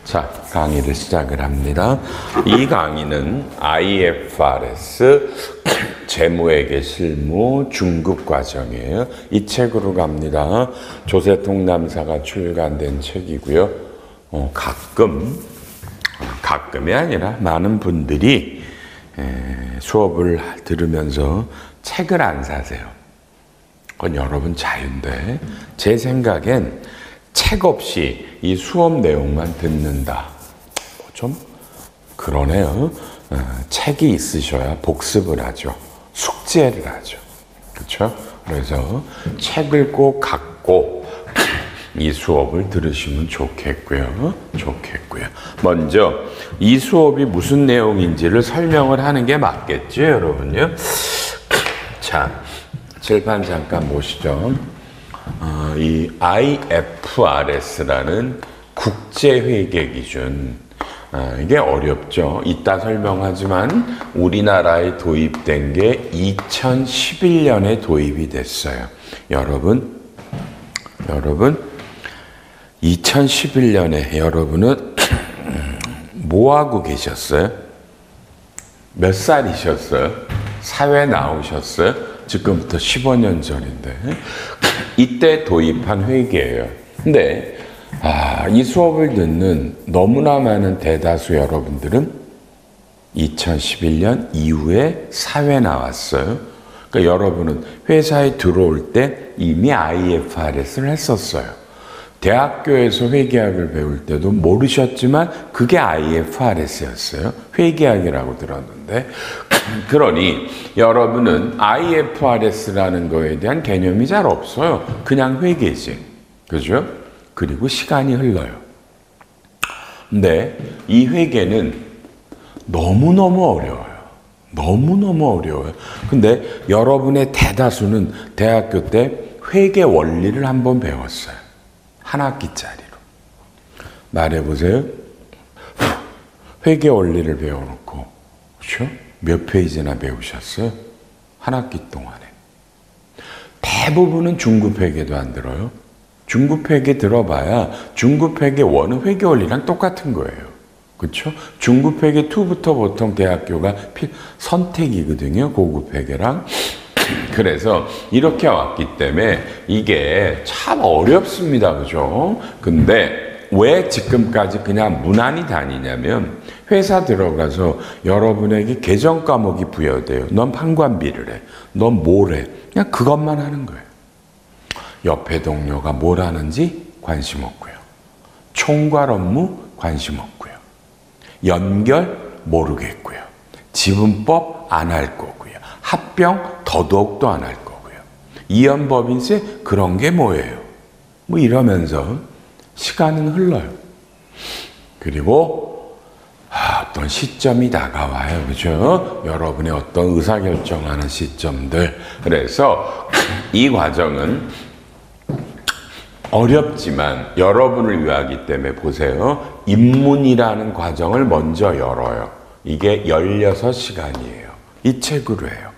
자, 강의를 시작을 합니다. 이 강의는 IFRS 재무회계 실무 중급 과정이에요. 이 책으로 갑니다. 조세통 남사가 출간된 책이고요. 가끔이 아니라 많은 분들이 수업을 들으면서 책을 안 사세요. 그건 여러분 자유인데 제 생각엔 책 없이 이 수업 내용만 듣는다. 좀 그러네요. 책이 있으셔야 복습을 하죠. 숙제를 하죠. 그렇죠? 그래서 책을 꼭 갖고 이 수업을 들으시면 좋겠고요. 먼저 이 수업이 무슨 내용인지를 설명을 하는 게 맞겠죠, 여러분요? 자, 칠판 잠깐 보시죠. 이 IFRS라는 국제회계 기준, 이게 어렵죠. 이따 설명하지만 우리나라에 도입된 게 2011년에 도입이 됐어요. 여러분 2011년에 여러분은 뭐 하고 계셨어요? 몇 살이셨어요? 사회 나오셨어요? 지금부터 15년 전인데 이때 도입한 회계예요. 근데 이 수업을 듣는 너무나 많은 대다수 여러분들은 2011년 이후에 사회 나왔어요. 그러니까 여러분은 회사에 들어올 때 이미 IFRS를 했었어요. 대학교에서 회계학을 배울 때도 모르셨지만 그게 IFRS였어요. 회계학이라고 들었는데 그러니 여러분은 IFRS라는 거에 대한 개념이 잘 없어요. 그냥 회계지. 그죠? 그리고 시간이 흘러요. 근데 이 회계는 너무너무 어려워요. 너무너무 어려워요. 근데 여러분의 대다수는 대학교 때 회계 원리를 한번 배웠어요. 한 학기짜리로. 말해보세요. 회계 원리를 배워놓고, 그렇죠? 몇 페이지나 배우셨어요? 한 학기 동안에. 대부분은 중급회계도 안 들어요. 중급회계 들어봐야 중급회계 1은 회계 원리랑 똑같은 거예요. 그렇죠? 중급회계 2부터 보통 대학교가 선택이거든요. 고급회계랑. 그래서 이렇게 왔기 때문에 이게 참 어렵습니다. 그죠? 근데 왜 지금까지 그냥 무난히 다니냐면 회사 들어가서 여러분에게 계정 과목이 부여돼요. 넌 판관비를 해. 넌 뭘 해. 그냥 그것만 하는 거예요. 옆에 동료가 뭘 하는지 관심 없고요. 총괄 업무 관심 없고요. 연결 모르겠고요. 지분법 안 할 거고요. 합병 더더욱도 안 할 거고요. 이연법인세 그런 게 뭐예요? 뭐 이러면서 시간은 흘러요. 그리고 어떤 시점이 다가와요. 그죠? 여러분의 어떤 의사결정하는 시점들. 그래서 이 과정은 어렵지만 여러분을 위하기 때문에 보세요. 입문이라는 과정을 먼저 열어요. 이게 16시간이에요. 이 책으로 해요.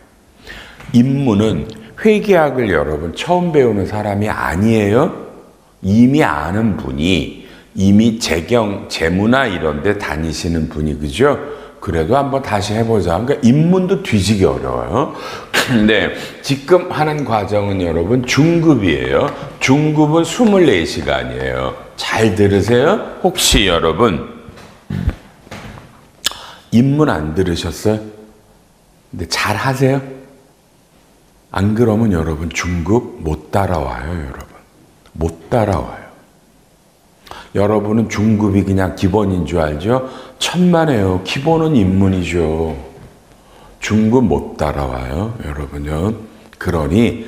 입문은 회계학을 여러분 처음 배우는 사람이 아니에요. 이미 아는 분이 이미 재무나 이런 데 다니시는 분이 그죠? 그래도 한번 다시 해보자. 그러니까 입문도 뒤지기 어려워요. 근데 지금 하는 과정은 여러분 중급이에요. 중급은 24시간이에요. 잘 들으세요. 혹시 여러분 입문 안 들으셨어요? 근데 잘 하세요? 안 그러면 여러분 중급 못 따라와요. 여러분 못 따라와요. 여러분은 중급이 그냥 기본인 줄 알죠? 천만에요. 기본은 입문이죠. 중급 못 따라와요. 여러분요. 그러니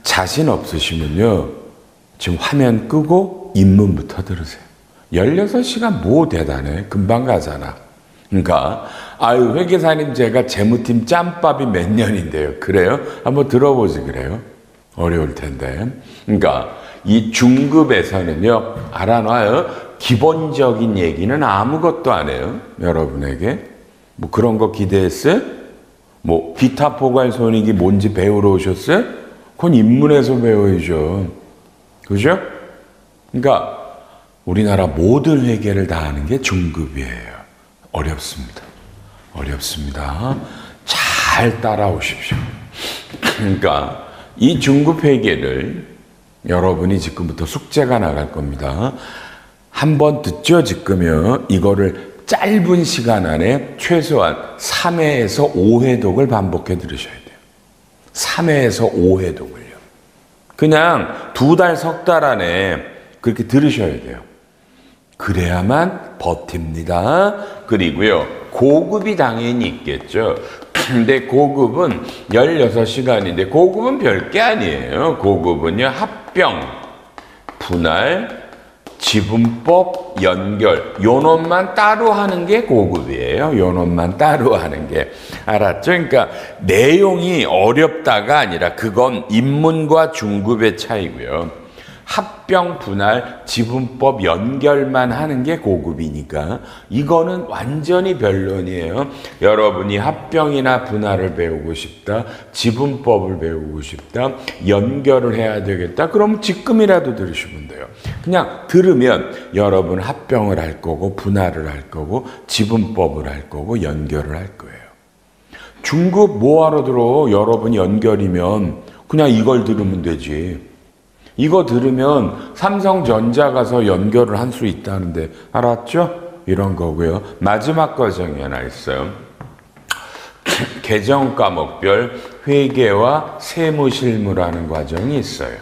자신 없으시면요. 지금 화면 끄고 입문부터 들으세요. 16시간 뭐 대단해. 금방 가잖아. 그러니까 회계사님 제가 재무팀 짬밥이 몇 년인데요. 그래요? 한번 들어보지 그래요? 어려울 텐데. 그러니까 이 중급에서는요. 알아놔요. 기본적인 얘기는 아무것도 안 해요. 여러분에게. 뭐 그런 거 기대했어요? 뭐 기타 포괄 손익이 뭔지 배우러 오셨어요? 그건 입문에서 배워야죠. 그죠? 그러니까 우리나라 모든 회계를 다 하는 게 중급이에요. 어렵습니다. 어렵습니다. 잘 따라오십시오. 그러니까 이 중급 회계를 여러분이 지금부터 숙제가 나갈 겁니다. 한번 듣죠, 지금요. 이거를 짧은 시간 안에 최소한 3회에서 5회독을 반복해 들으셔야 돼요. 3회에서 5회독을요. 그냥 2달, 석 달 안에 그렇게 들으셔야 돼요. 그래야만 버팁니다. 그리고요, 고급이 당연히 있겠죠. 근데 고급은 16시간인데 고급은 별게 아니에요. 고급은요, 합병, 분할, 지분법, 연결, 요 놈만 따로 하는 게 고급이에요. 요 놈만 따로 하는 게. 알았죠? 그러니까 내용이 어렵다가 아니라 그건 입문과 중급의 차이고요. 합병, 분할, 지분법, 연결만 하는 게 고급이니까 이거는 완전히 변론이에요. 여러분이 합병이나 분할을 배우고 싶다, 지분법을 배우고 싶다, 연결을 해야 되겠다, 그럼 지금이라도 들으시면 돼요. 그냥 들으면 여러분 합병을 할 거고 분할을 할 거고 지분법을 할 거고 연결을 할 거예요. 중급 뭐하러 들어? 여러분 연결이면 그냥 이걸 들으면 되지. 이거 들으면 삼성전자 가서 연결을 할 수 있다는데 알았죠? 이런 거고요. 마지막 과정이 하나 있어요. 계정 과목별 회계와 세무실무라는 과정이 있어요.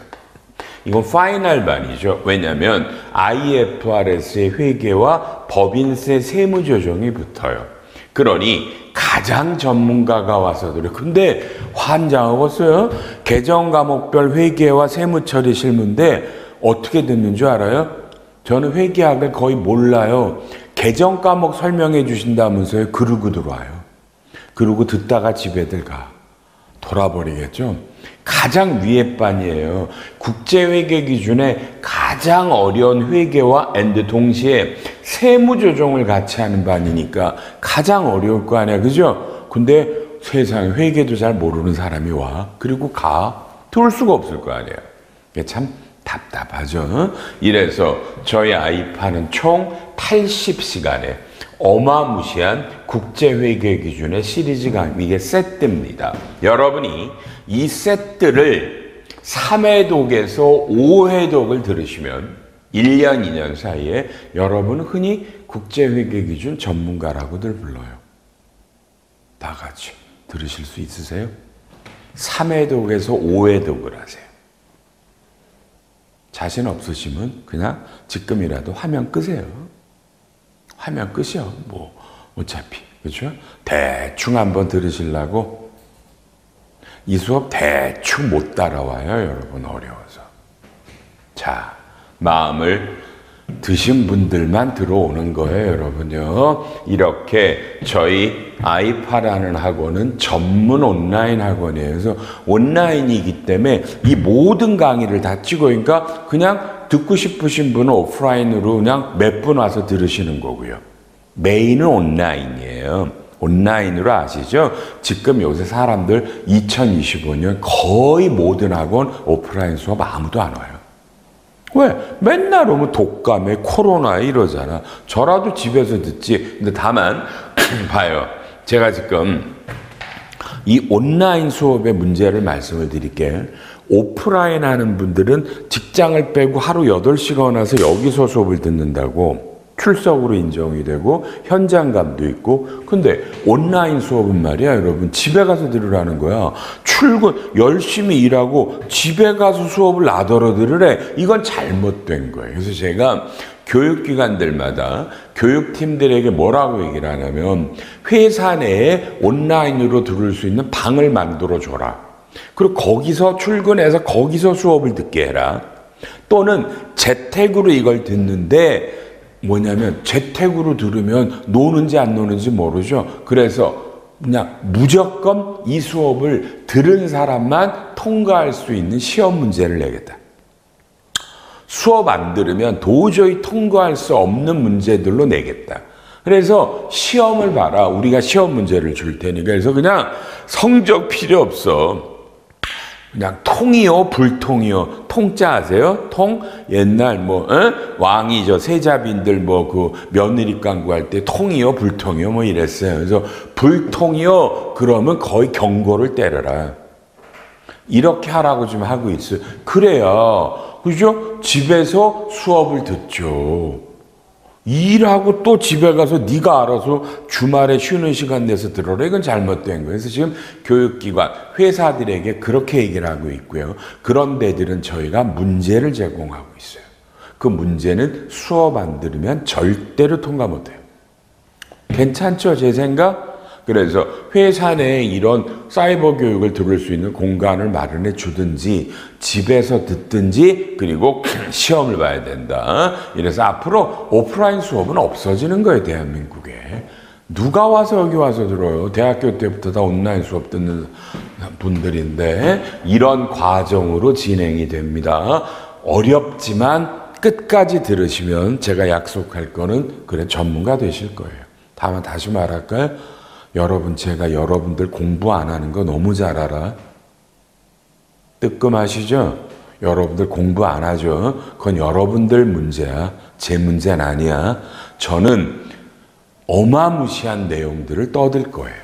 이건 파이널 반이죠. 왜냐하면 IFRS의 회계와 법인세 세무조정이 붙어요. 그러니 가장 전문가가 와서 들어요. 근데 환장하겠어요. 계정 과목별 회계와 세무처리 실무인데 어떻게 듣는 줄 알아요? 저는 회계학을 거의 몰라요. 계정 과목 설명해 주신다면서요. 그러고 들어와요. 그러고 듣다가 집에들 가. 돌아버리겠죠. 가장 위에 반이에요. 국제회계 기준에 가장 어려운 회계와 동시에 세무조정을 같이 하는 반이니까 가장 어려울 거 아니야. 그죠? 근데 세상에 회계도 잘 모르는 사람이 와. 그리고 가. 들을 수가 없을 거 아니야. 이게 참 답답하죠. 이래서 저희 아이파는 총 80시간에 어마무시한 국제회계 기준의 시리즈 강의, 이게 세트입니다. 여러분이 이 세트를 3회독에서 5회독을 들으시면 1년, 2년 사이에 여러분은 흔히 국제회계 기준 전문가라고들 불러요. 다 같이 들으실 수 있으세요? 3회독에서 5회독을 하세요. 자신 없으시면 그냥 지금이라도 화면 끄세요. 화면 끄셔. 뭐 어차피. 그렇죠? 대충 한번 들으시려고 이 수업 대충 못 따라와요. 여러분 어려워서. 자, 마음을 드신 분들만 들어오는 거예요. 여러분요. 이렇게 저희 아이파라는 학원은 전문 온라인 학원이에요. 그래서 온라인이기 때문에 이 모든 강의를 다 찍으니까 그냥 듣고 싶으신 분은 오프라인으로 그냥 몇 분 와서 들으시는 거고요. 메인은 온라인이에요. 온라인으로 아시죠? 지금 요새 사람들 2025년 거의 모든 학원 오프라인 수업 아무도 안 와요. 왜? 맨날 오면 독감에 코로나에 이러잖아. 저라도 집에서 듣지. 근데 다만 봐요. 제가 지금 이 온라인 수업의 문제를 말씀을 드릴게요. 오프라인 하는 분들은 직장을 빼고 하루 8시간 와서 여기서 수업을 듣는다고 출석으로 인정이 되고 현장감도 있고. 근데 온라인 수업은 말이야 여러분 집에 가서 들으라는 거야. 출근 열심히 일하고 집에 가서 수업을 나더러 들으래. 이건 잘못된 거예요. 그래서 제가 교육기관들마다 교육팀들에게 뭐라고 얘기를 하냐면 회사 내에 온라인으로 들을 수 있는 방을 만들어줘라. 그리고 거기서 출근해서 거기서 수업을 듣게 해라. 또는 재택으로 이걸 듣는데 뭐냐면 재택으로 들으면 노는지 안 노는지 모르죠. 그래서 그냥 무조건 이 수업을 들은 사람만 통과할 수 있는 시험 문제를 내겠다. 수업 안 들으면 도저히 통과할 수 없는 문제들로 내겠다. 그래서 시험을 봐라. 우리가 시험 문제를 줄 테니까. 그래서 그냥 성적 필요 없어. 그냥 통이요, 불통이요. 통자 아세요? 통? 옛날 왕이 세자빈들 그 며느리 강구할 때 통이요, 불통이요 뭐 이랬어요. 그래서 불통이요, 그러면 거의 경고를 때려라. 이렇게 하라고 좀 하고 있어요. 그래야, 그죠? 집에서 수업을 듣죠. 일하고 또 집에 가서 네가 알아서 주말에 쉬는 시간 내서 들어라. 이건 잘못된 거예요. 그래서 지금 교육기관, 회사들에게 그렇게 얘기를 하고 있고요. 그런 데들은 저희가 문제를 제공하고 있어요. 그 문제는 수업 안 들으면 절대로 통과 못해요. 괜찮죠? 제 생각? 그래서 회사 내에 이런 사이버 교육을 들을 수 있는 공간을 마련해 주든지 집에서 듣든지 그리고 시험을 봐야 된다. 이래서 앞으로 오프라인 수업은 없어지는 거예요. 대한민국에. 누가 와서 여기 와서 들어요. 대학교 때부터 다 온라인 수업 듣는 분들인데 이런 과정으로 진행이 됩니다. 어렵지만 끝까지 들으시면 제가 약속할 거는 그래 전문가 되실 거예요. 다만 다시 말할까요? 여러분, 제가 여러분들 공부 안 하는 거 너무 잘 알아. 뜨끔하시죠? 여러분들 공부 안 하죠? 그건 여러분들 문제야. 제 문제는 아니야. 저는 어마무시한 내용들을 떠들 거예요.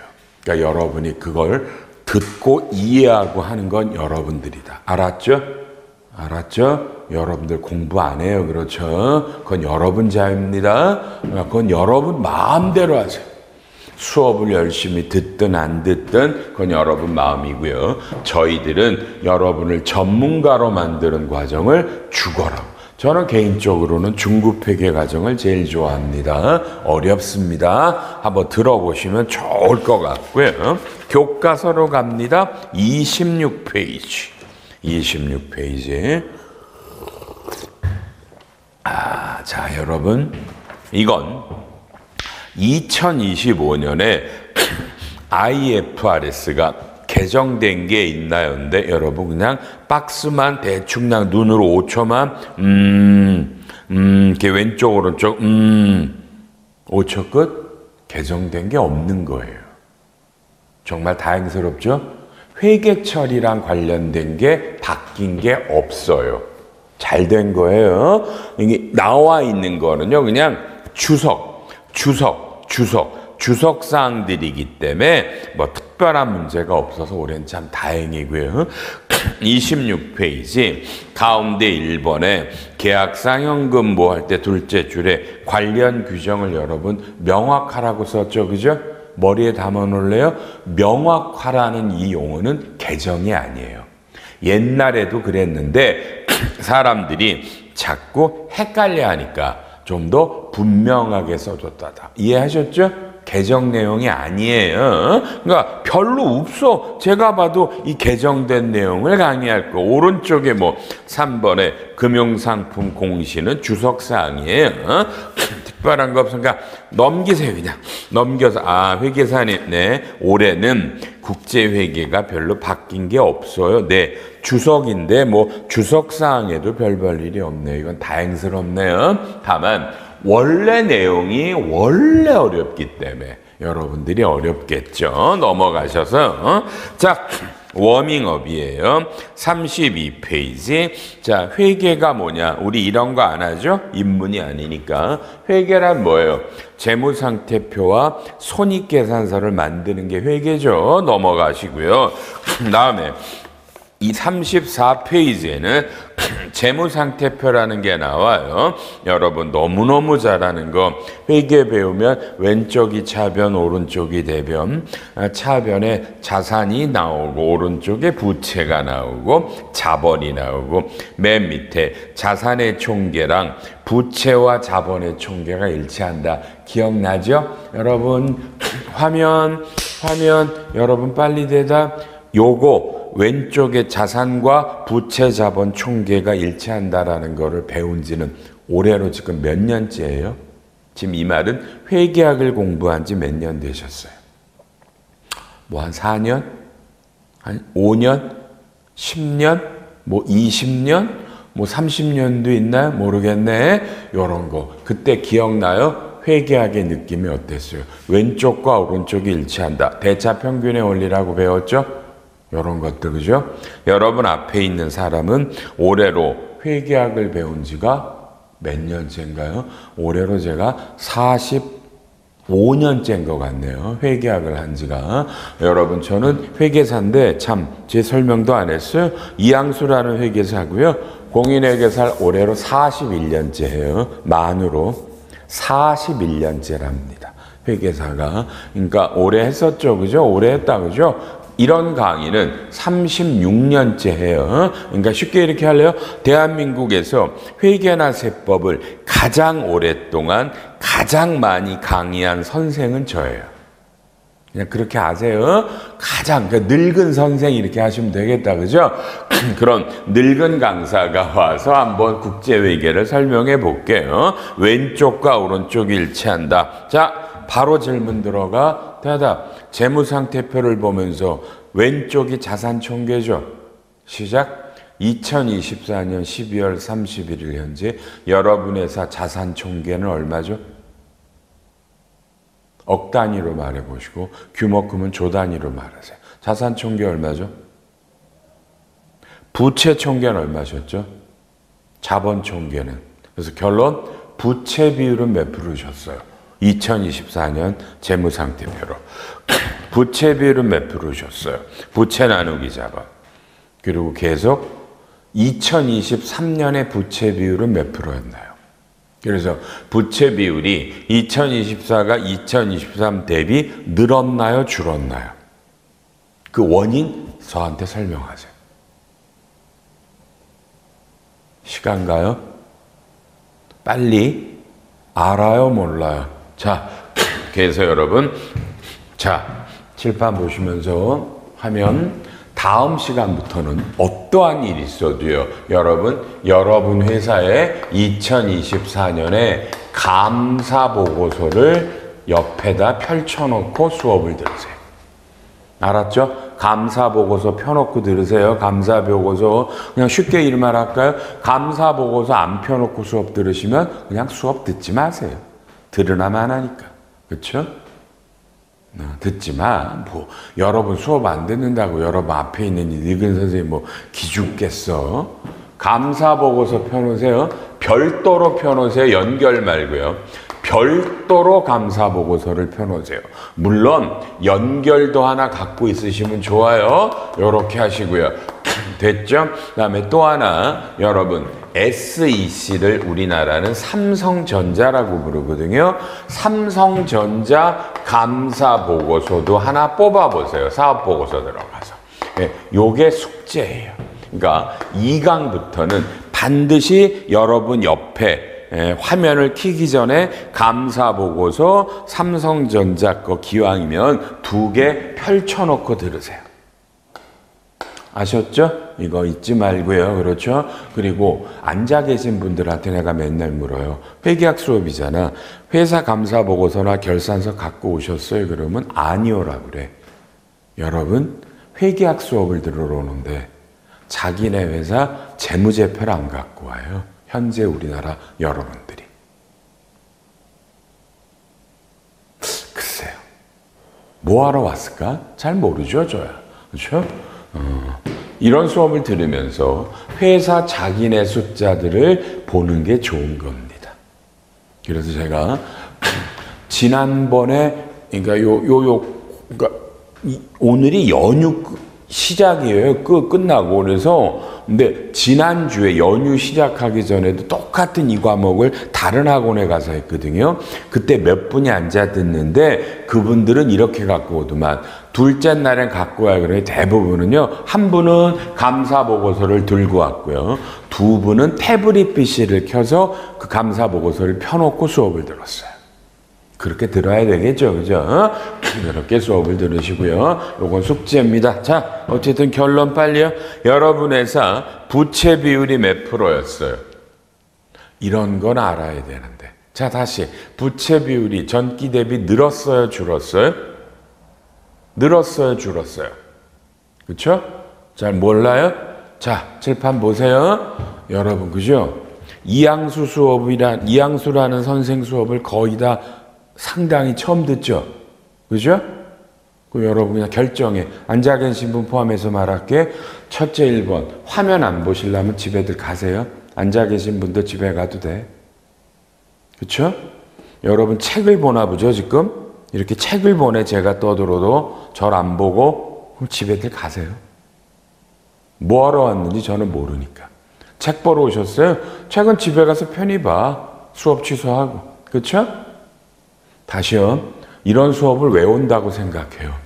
그러니까 여러분이 그걸 듣고 이해하고 하는 건 여러분들이다. 알았죠? 알았죠? 여러분들 공부 안 해요. 그렇죠? 그건 여러분 자유입니다. 그건 여러분 마음대로 하세요. 수업을 열심히 듣든 안 듣든 그건 여러분 마음이고요. 저희들은 여러분을 전문가로 만드는 과정을 죽어라. 저는 개인적으로는 중급회계 과정을 제일 좋아합니다. 어렵습니다. 한번 들어보시면 좋을 것 같고요. 교과서로 갑니다. 26페이지. 26페이지. 자, 여러분. 이건 2025년에 IFRS가 개정된 게 있나요? 근데 여러분 그냥 박스만 대충 그냥 눈으로 5초만 이렇게 왼쪽 오른쪽 5초 끝 개정된 게 없는 거예요. 정말 다행스럽죠? 회계처리랑 관련된 게 바뀐 게 없어요. 잘 된 거예요. 이게 나와 있는 거는요. 그냥 주석 사항들이기 때문에 뭐 특별한 문제가 없어서 올해는 참 다행이고요. 26페이지 가운데 1번에 계약상 현금 뭐 할 때 둘째 줄에 관련 규정을 여러분 명확하라고 썼죠. 그죠? 머리에 담아 놓을래요? 명확하라는 이 용어는 개정이 아니에요. 옛날에도 그랬는데 사람들이 자꾸 헷갈려 하니까 좀 더 분명하게 써줬다. 이해하셨죠? 개정 내용이 아니에요. 그러니까 별로 없어. 제가 봐도 이 개정된 내용을 강의할 거. 오른쪽에 3번에 금융상품 공시는 주석사항이에요. 특별한 거 없으니까 넘기세요. 그냥 넘겨서 회계사님 올해는 국제회계가 별로 바뀐 게 없어요. 네, 주석인데 주석사항에도 별 볼 일이 없네요. 이건 다행스럽네요. 다만 원래 내용이 원래 어렵기 때문에 여러분들이 어렵겠죠. 넘어가셔서 자, 워밍업이에요. 32페이지. 자, 회계가 뭐냐? 우리 이런 거 안 하죠? 입문이 아니니까. 회계란 뭐예요? 재무상태표와 손익계산서를 만드는 게 회계죠. 넘어가시고요. 다음에 이 34페이지에는 재무상태표라는 게 나와요. 여러분 너무너무 잘하는 거. 회계 배우면 왼쪽이 차변, 오른쪽이 대변. 차변에 자산이 나오고 오른쪽에 부채가 나오고 자본이 나오고 맨 밑에 자산의 총계랑 부채와 자본의 총계가 일치한다. 기억나죠? 여러분 화면 여러분 빨리 대답. 요거 왼쪽에 자산과 부채 자본 총계가 일치한다라는 거를 배운 지는 올해로 지금 몇 년째예요? 지금 이 말은 회계학을 공부한 지 몇 년 되셨어요? 한 4년? 한 5년? 10년? 20년? 30년도 있나요? 모르겠네. 요런 거. 그때 기억나요? 회계학의 느낌이 어땠어요? 왼쪽과 오른쪽이 일치한다. 대차평균의 원리라고 배웠죠? 이런 것들, 그죠? 여러분 앞에 있는 사람은 올해로 회계학을 배운 지가 몇 년째인가요? 올해로 제가 45년째인 것 같네요. 회계학을 한 지가. 여러분, 저는 회계사인데 참 제 설명도 안 했어요. 이항수라는 회계사고요. 공인회계사 올해로 41년째예요. 만으로 41년째랍니다. 회계사가. 그러니까 오래 했었죠. 그죠? 오래 했다. 그죠? 이런 강의는 36년째 해요. 그러니까 쉽게 이렇게 할래요. 대한민국에서 회계나 세법을 가장 오랫동안 가장 많이 강의한 선생은 저예요. 그냥 그렇게 아세요. 가장 늙은 선생 이렇게 하시면 되겠다. 그죠? 그런 늙은 강사가 와서 한번 국제회계를 설명해 볼게요. 왼쪽과 오른쪽이 일치한다. 자, 바로 질문 들어가. 대답. 재무상태표를 보면서 왼쪽이 자산총계죠. 시작. 2024년 12월 31일 현재 여러분 회사 자산총계는 얼마죠? 억 단위로 말해보시고 규모금은 조 단위로 말하세요. 자산총계 얼마죠? 부채총계는 얼마셨죠? 자본총계는. 그래서 결론 부채 비율은 몇 프로셨어요? 2024년 재무상태표로. 부채 비율은 몇 프로셨어요? 부채 나누기 자본. 그리고 계속 2023년의 부채 비율은 몇 프로였나요? 그래서 부채 비율이 2024가 2023 대비 늘었나요? 줄었나요? 그 원인 저한테 설명하세요. 시간 가요? 빨리 알아요? 몰라요? 자, 그래서 여러분, 자, 칠판 보시면서 화면 다음 시간부터는 어떠한 일이 있어도요, 여러분 회사의 2024년에 감사 보고서를 옆에다 펼쳐놓고 수업을 들으세요. 알았죠? 감사 보고서 펴놓고 들으세요. 감사 보고서. 그냥 쉽게 이 말 할까요? 감사 보고서 안 펴놓고 수업 들으시면 그냥 수업 듣지 마세요. 들으나만 하니까. 그렇죠? 듣지 마. 뭐 여러분 수업 안 듣는다고 여러분 앞에 있는 늙은 선생님 뭐 기죽겠어. 감사 보고서 펴놓으세요. 별도로 펴놓으세요. 연결 말고요. 별도로 감사 보고서를 펴놓으세요. 물론 연결도 하나 갖고 있으시면 좋아요. 요렇게 하시고요. 됐죠? 그다음에 또 하나, 여러분 SEC를 우리나라는 삼성전자라고 부르거든요. 삼성전자 감사 보고서도 하나 뽑아보세요. 사업 보고서 들어가서. 예, 요게 숙제예요. 그러니까 2강부터는 반드시 여러분 옆에 화면을 켜기 전에 감사 보고서 삼성전자 거 기왕이면 2개 펼쳐놓고 들으세요. 아셨죠? 이거 잊지 말고요. 그렇죠? 그리고 앉아 계신 분들한테 내가 맨날 물어요. 회계학 수업이잖아. 회사 감사 보고서나 결산서 갖고 오셨어요? 그러면 아니오라 그래. 여러분, 회계학 수업을 들으러 오는데 자기네 회사 재무제표를 안 갖고 와요. 현재 우리나라 여러분들이. 글쎄요. 뭐하러 왔을까? 잘 모르죠, 저야. 그렇죠? 이런 수업을 들으면서 회사 자기네 숫자들을 보는 게 좋은 겁니다. 그래서 제가 지난번에 그러니까 오늘이 연휴 시작이에요. 끝나고. 그래서 근데 지난주에 연휴 시작하기 전에도 똑같은 이 과목을 다른 학원에 가서 했거든요. 그때 몇 분이 앉아 듣는데 그분들은 이렇게 갖고 오더만. 둘째 날엔 갖고 와요. 그래 대부분은요. 한 분은 감사 보고서를 들고 왔고요. 두 분은 태블릿 PC를 켜서 그 감사 보고서를 펴놓고 수업을 들었어요. 그렇게 들어야 되겠죠. 그죠? 이렇게 수업을 들으시고요. 요건 숙제입니다. 자, 어쨌든 결론 빨리요. 여러분 회사 부채 비율이 몇 프로였어요? 이런 건 알아야 되는데. 자, 다시. 부채 비율이 전기 대비 늘었어요? 줄었어요? 늘었어요? 줄었어요? 그쵸? 잘 몰라요? 자, 칠판 보세요. 여러분, 그죠? 이항수라는 선생 수업을 거의 다 상당히 처음 듣죠? 그죠? 그 여러분 그냥 결정해. 앉아 계신 분 포함해서 말할게. 첫째 1번. 화면 안 보시려면 집에들 가세요. 앉아 계신 분도 집에 가도 돼. 그쵸? 여러분 책을 보나 보죠, 지금? 이렇게 책을 보내 제가 떠들어도 절 안 보고 그럼 집에들 가세요. 뭐하러 왔는지 저는 모르니까. 책 보러 오셨어요? 책은 집에 가서 편히 봐. 수업 취소하고. 그쵸? 다시요. 이런 수업을 왜 온다고 생각해요?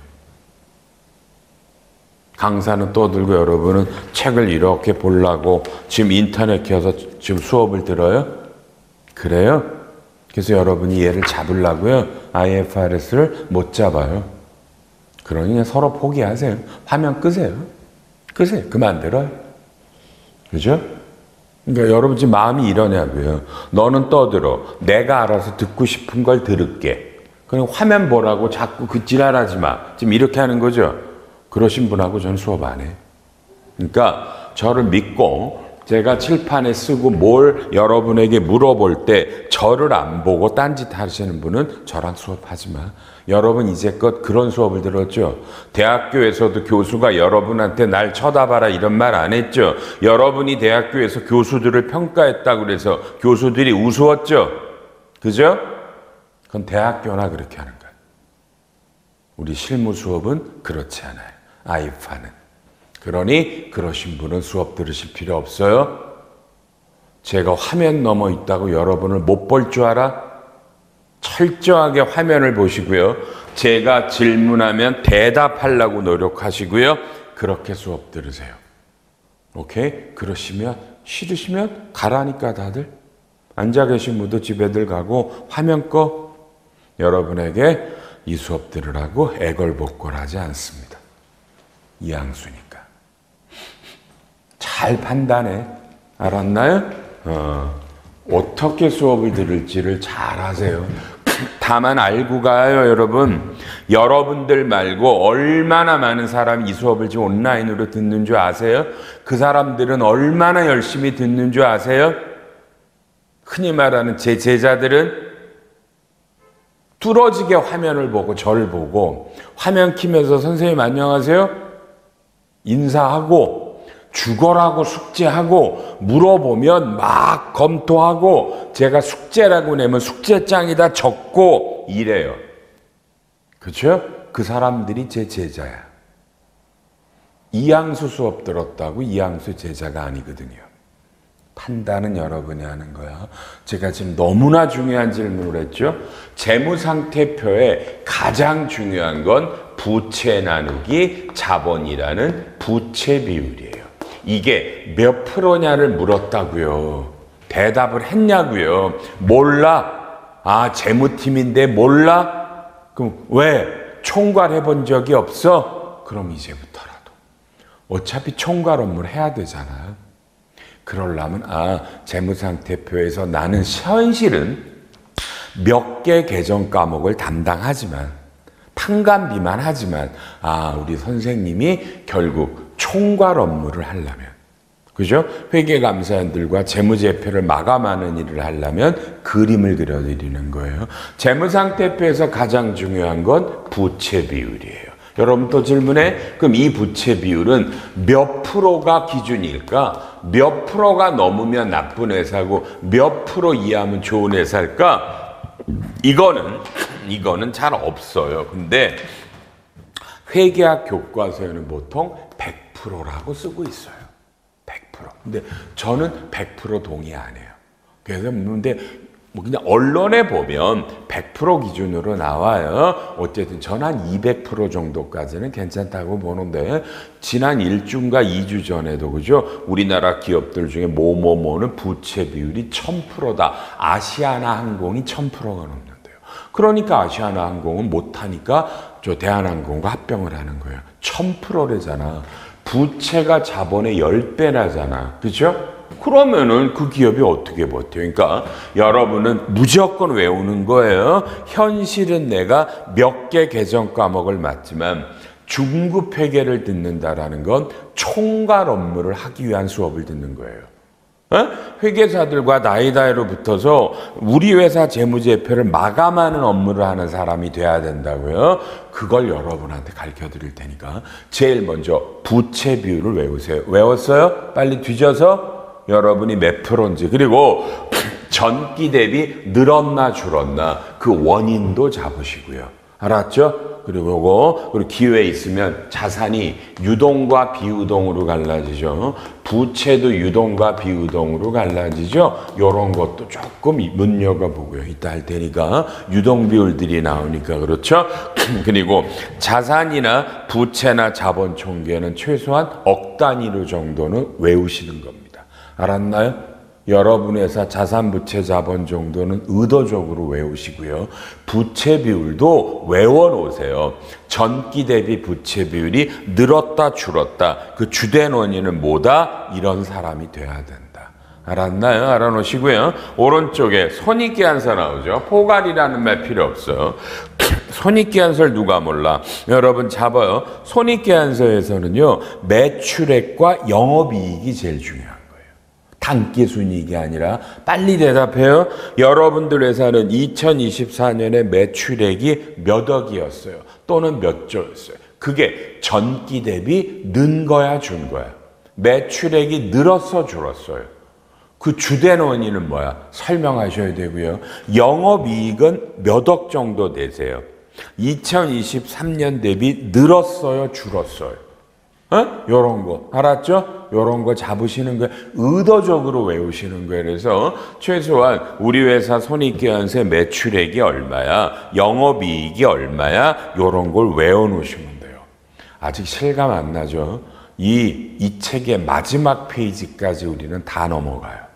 강사는 떠들고 여러분은 책을 이렇게 보려고 지금 인터넷 켜서 지금 수업을 들어요? 그래요? 그래서 여러분이 얘를 잡으려고요. IFRS를 못 잡아요. 그러니 그냥 서로 포기하세요. 화면 끄세요. 끄세요. 그만 들어요. 그죠? 그러니까 여러분 지금 마음이 이러냐고요. 너는 떠들어. 내가 알아서 듣고 싶은 걸 들을게. 그냥 화면 보라고 자꾸 그 지랄하지 마. 지금 이렇게 하는 거죠. 그러신 분하고 저는 수업 안 해요. 그러니까 저를 믿고 제가 칠판에 쓰고 뭘 여러분에게 물어볼 때 저를 안 보고 딴짓 하시는 분은 저랑 수업하지 마. 여러분 이제껏 그런 수업을 들었죠. 대학교에서도 교수가 여러분한테 날 쳐다봐라 이런 말 안 했죠. 여러분이 대학교에서 교수들을 평가했다고 그래서 교수들이 우스웠죠. 그죠? 그건 대학교나 그렇게 하는 거예요. 우리 실무 수업은 그렇지 않아요. 아이파는. 그러니 그러신 분은 수업 들으실 필요 없어요. 제가 화면 넘어 있다고 여러분을 못 볼 줄 알아? 철저하게 화면을 보시고요. 제가 질문하면 대답하려고 노력하시고요. 그렇게 수업 들으세요. 오케이? 그러시면 싫으시면 가라니까 다들. 앉아 계신 분도 집에들 가고 화면 꺼. 여러분에게 이 수업 들으라고 애걸복걸하지 않습니다. 이항수니까. 잘 판단해. 알았나요? 어떻게 수업을 들을지를 잘 하세요. 다만 알고 가요, 여러분. 여러분들 말고 얼마나 많은 사람이 이 수업을 지금 온라인으로 듣는 줄 아세요? 그 사람들은 얼마나 열심히 듣는 줄 아세요? 흔히 말하는 제 제자들은 뚫어지게 화면을 보고 저를 보고 화면 키면서 선생님 안녕하세요? 인사하고 죽어라고 숙제하고 물어보면 막 검토하고 제가 숙제라고 내면 숙제장에다 적고 이래요. 그렇죠? 그 사람들이 제 제자야. 이항수 수업 들었다고 이항수 제자가 아니거든요. 판단은 여러분이 하는 거야. 제가 지금 너무나 중요한 질문을 했죠. 재무상태표에 가장 중요한 건 부채 나누기 자본이라는 부채 비율이에요. 이게 몇 프로냐를 물었다고요. 대답을 했냐고요. 몰라? 아, 재무팀인데 몰라? 그럼 왜? 총괄해 본 적이 없어? 그럼 이제부터라도. 어차피 총괄 업무를 해야 되잖아요. 그러려면 재무상태표에서 나는 현실은 몇 개 계정 과목을 담당하지만 탕감비만 하지만 우리 선생님이 결국 총괄 업무를 하려면 그죠? 회계감사원들과 재무제표를 마감하는 일을 하려면 그림을 그려드리는 거예요. 재무상태표에서 가장 중요한 건 부채 비율이에요. 여러분 또 질문해. 그럼 이 부채 비율은 몇 프로가 기준일까? 몇 프로가 넘으면 나쁜 회사고 몇 프로 이하면 좋은 회사일까? 이거는 잘 없어요. 근데 회계학 교과서에는 보통 100%라고 쓰고 있어요. 100%. 근데 저는 100% 동의 안 해요. 그래서 근데 그냥 언론에 보면 100% 기준으로 나와요. 어쨌든 전 한 200% 정도까지는 괜찮다고 보는데 지난 1주인가 2주 전에도 그죠? 우리나라 기업들 중에 뭐는 부채 비율이 1000%다. 아시아나 항공이 1000%가 넘는데요. 그러니까 아시아나 항공은 못하니까 저 대한항공과 합병을 하는 거예요. 1000%래잖아. 부채가 자본의 10배나잖아. 그죠? 그러면은 그 기업이 어떻게 버텨? 그러니까 여러분은 무조건 외우는 거예요. 현실은 내가 몇 개 계정 과목을 맡지만 중급 회계를 듣는다라는 건 총괄 업무를 하기 위한 수업을 듣는 거예요. 회계사들과 나이다이로 붙어서 우리 회사 재무제표를 마감하는 업무를 하는 사람이 돼야 된다고요. 그걸 여러분한테 가르쳐 드릴 테니까 제일 먼저 부채 비율을 외우세요. 외웠어요? 빨리 뒤져서 여러분이 몇 프로인지, 그리고 전기 대비 늘었나 줄었나 그 원인도 잡으시고요. 알았죠? 그리고 기회 있으면 자산이 유동과 비유동으로 갈라지죠. 부채도 유동과 비유동으로 갈라지죠. 이런 것도 조금 눈여겨보고요. 이따 할 테니까 유동 비율들이 나오니까 그렇죠. 그리고 자산이나 부채나 자본 총계는 최소한 억 단위로 정도는 외우시는 겁니다. 알았나요? 여러분 회사 자산, 부채, 자본 정도는 의도적으로 외우시고요. 부채 비율도 외워놓으세요. 전기 대비 부채 비율이 늘었다 줄었다. 그 주된 원인은 뭐다? 이런 사람이 돼야 된다. 알았나요? 알아놓으시고요. 오른쪽에 손익계산서 나오죠. 포괄이라는 말 필요 없어요. 손익계산서를 누가 몰라? 여러분 잡아요. 손익계산서에서는요, 매출액과 영업이익이 제일 중요해요. 단기순이익이 아니라 빨리 대답해요. 여러분들 회사는 2024년에 매출액이 몇 억이었어요. 또는 몇 조였어요. 그게 전기 대비 는 거야 준 거야. 매출액이 늘었어 줄었어요. 그 주된 원인은 뭐야? 설명하셔야 되고요. 영업이익은 몇 억 정도 되세요. 2023년 대비 늘었어요 줄었어요. 요런 거 알았죠? 요런 거 잡으시는 거예요. 의도적으로 외우시는 거예요. 그래서 최소한 우리 회사 손익계산서의 매출액이 얼마야, 영업이익이 얼마야, 요런 걸 외워놓으시면 돼요. 아직 실감 안 나죠? 이 책의 마지막 페이지까지 우리는 다 넘어가요.